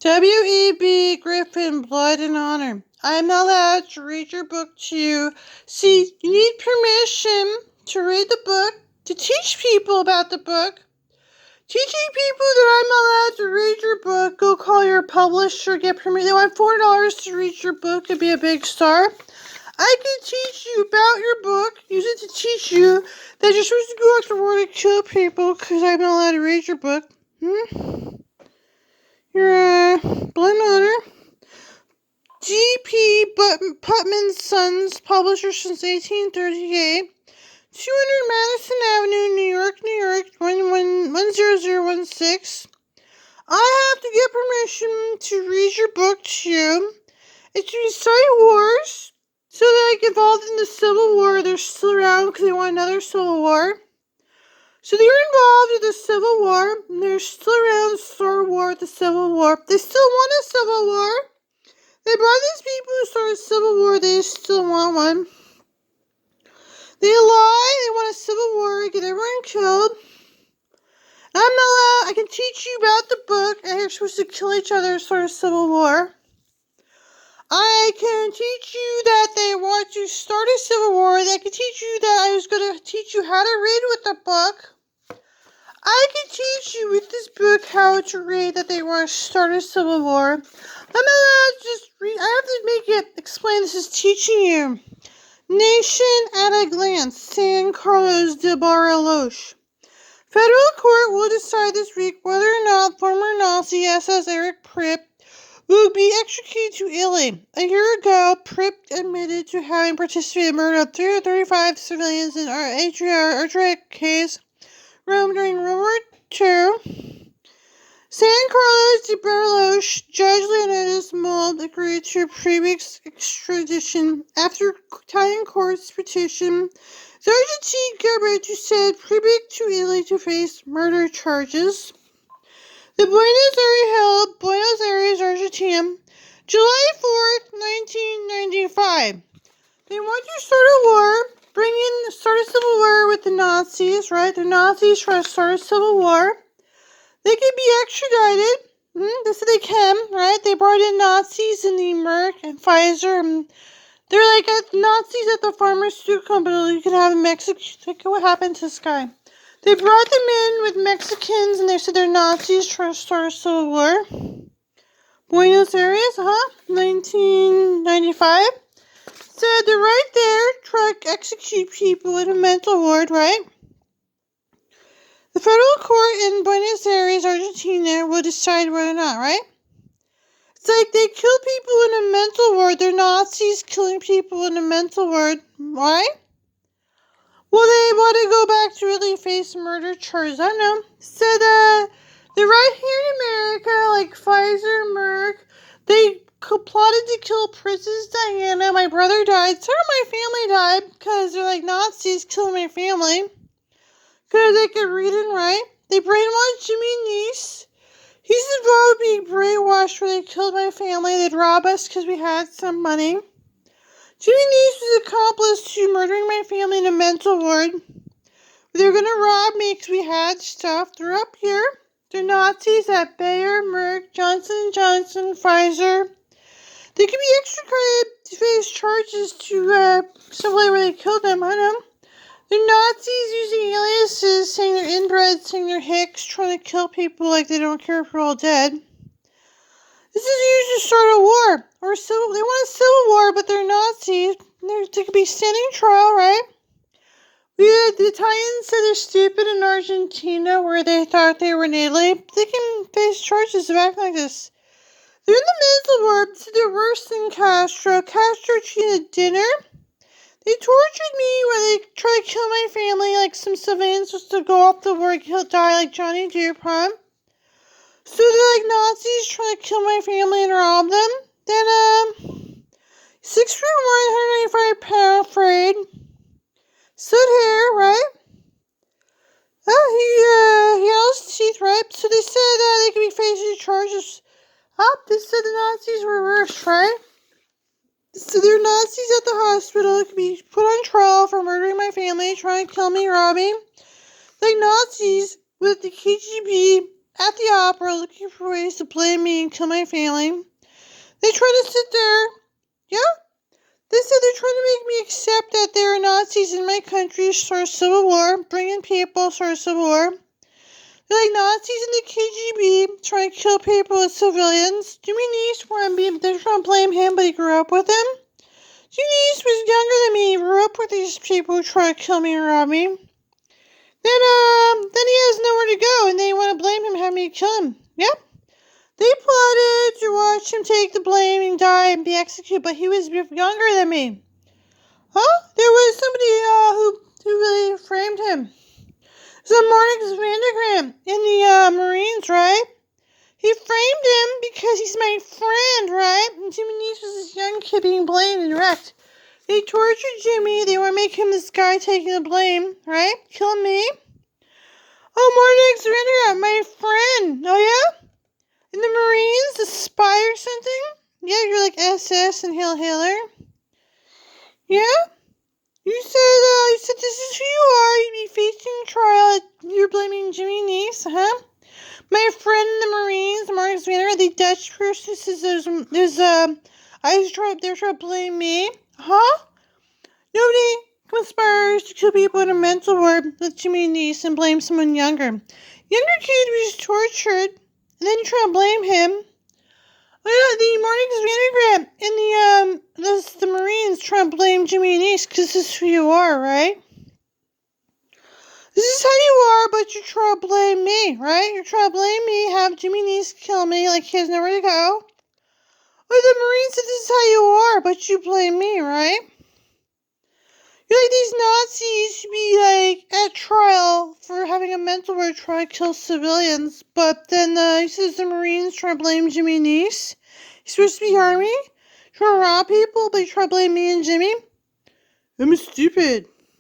W.E.B. Griffin, Blood and Honor. I am not allowed to read your book to you. See, you need permission to read the book, to teach people about the book. Teaching people that I'm not allowed to read your book, go call your publisher, get permission. They want $4 to read your book and be a big star. I can teach you about your book, use it to teach you that you're supposed to go out to war to kill people because I'm not allowed to read your book. Your Blood and Honor. G.P. Putman's Sons, publisher since 1838. 200 Madison Avenue, New York, New York, 10016. I have to get permission to read your book to you. It's to recite wars, so that I get involved in the Civil War. They're still around because they want another Civil War. So they're involved in the Civil War, and they're still around the Star War, the Civil War. They still want a Civil War. They brought these people who started a Civil War, they still want one. They lie, they want a Civil War, get everyone killed. I'm not allowed, I can teach you about the book, and you're supposed to kill each other to start a Civil War. I can teach you that they want to start a Civil War. I can teach you that I was going to teach you how to read with the book. I can teach you with this book how to read that they want to start a Civil War. I'm not allowed to just read. I have to make it explain this is teaching you. Nation at a glance. San Carlos de Bariloche. Federal court will decide this week whether or not former Nazi SS Erich Pripp will be executed to Italy. A year ago, Pripp admitted to having participated in the murder of 335 civilians in Adriatic case, Rome during World War II. San Carlos de Bariloche Judge Leonidas Mold agreed to Pripp's extradition after Italian court's petition. The Argentine government sent Pripp to Italy to face murder charges. The Buenos Aires, Argentina, July 4th, 1995. They want to start a war, start a civil war with the Nazis, right? The Nazis try to start a civil war. They can be extradited. They said they can, right? They brought in Nazis in the Merck and Pfizer. And they're like Nazis at the pharmaceutical company. You could have in Mexico. Look at what happened to this guy. They brought them in with Mexicans, and they said they're Nazis trying to start a civil war. Buenos Aires, 1995. Said they're right there trying to execute people in a mental ward, right? The federal court in Buenos Aires, Argentina, will decide whether or not, right? It's like they kill people in a mental ward. They're Nazis killing people in a mental ward. Why? Well, they want to go back to really face murder charges. I don't know. Said they're right here in America, like Pfizer, Merck. They plotted to kill Princess Diana. My brother died. So my family died because they're like Nazis killing my family. Because they could read and write. They brainwashed Jimmy Neese. He's involved in being brainwashed where they killed my family. They'd rob us because we had some money. Jimmy Neese was accomplice to murdering my family in a mental ward. They were going to rob me because we had stuff. They're up here. They're Nazis at Bayer, Merck, Johnson & Johnson, Pfizer. They could be extradited to face charges to somewhere where they killed them. I don't know. They're Nazis using aliases, saying they're inbred, saying they're Hicks, trying to kill people like they don't care if we're all dead. This is used to start a war. They want a civil war, but they're Nazis. They could be standing trial, right? The Italians said they're stupid in Argentina, where they thought they were in Italy. They can face charges of acting like this. They're in the mental war, so they're worse than Castro. Castro treated dinner. They tortured me where they tried to kill my family, like some civilians just to go off the war, die like Johnny Dupont. So they're like Nazis trying to kill my family and rob them. Then, 6'1", 195 pound, afraid. Stood hair, right? He had his teeth, right? So they said they could be facing charges. They said the Nazis were worse, right? So they're Nazis at the hospital. They could be put on trial for murdering my family, trying to kill me, rob me. Like Nazis with the KGB at the opera looking for ways to blame me and kill my family. They try to sit there. Yeah? They said they're trying to make me accept that there are Nazis in my country, start a civil war, bring in people, start a civil war. They're like Nazis in the KGB trying to kill people as civilians. Jimmy Neese, they're trying to blame him, but he grew up with them. Jimmy Neese was younger than me. He grew up with these people who try to kill me and rob me. Then he has nowhere to go, and they want to blame him, have me kill him. Yep. They plotted to watch him take the blame and die and be executed, but he was younger than me. Huh? There was somebody who really framed him. So Marnix Vandergram in the Marines, right? He framed him because he's my friend, right? And Jimmy Neese was this young kid being blamed and wrecked. They tortured Jimmy. They want to make him this guy taking the blame, right? Kill me. Oh, Marnix Vandergram, my friend. Oh, yeah? In the Marines, the spy or something? Yeah, you're like SS and Hail Hitler. Yeah? You said this is who you are. You'd be facing trial. You're blaming Jimmy Neese, huh? My friend in the Marines, Marnix Vandergram, the Dutch person says they're trying to blame me. Huh? Nobody conspires to kill people in a mental ward with Jimmy Neese and blame someone younger. Younger kid was tortured, and then you try to blame him. Oh yeah, the Marnix Vandergram and the Marines trying to blame Jimmy Neese because this is who you are, right? This is how you are, but you're trying to blame me, right? You're trying to blame me, have Jimmy Neese kill me like he has nowhere to go. Or the Marines said this is how you are, but you blame me, right? You're like these Nazis should be like at trial for having a mental ward trying to kill civilians, but then he says the Marines try to blame Jimmy Neese. He's supposed to be army, trying to rob people, but you try to blame me and Jimmy. I'm stupid.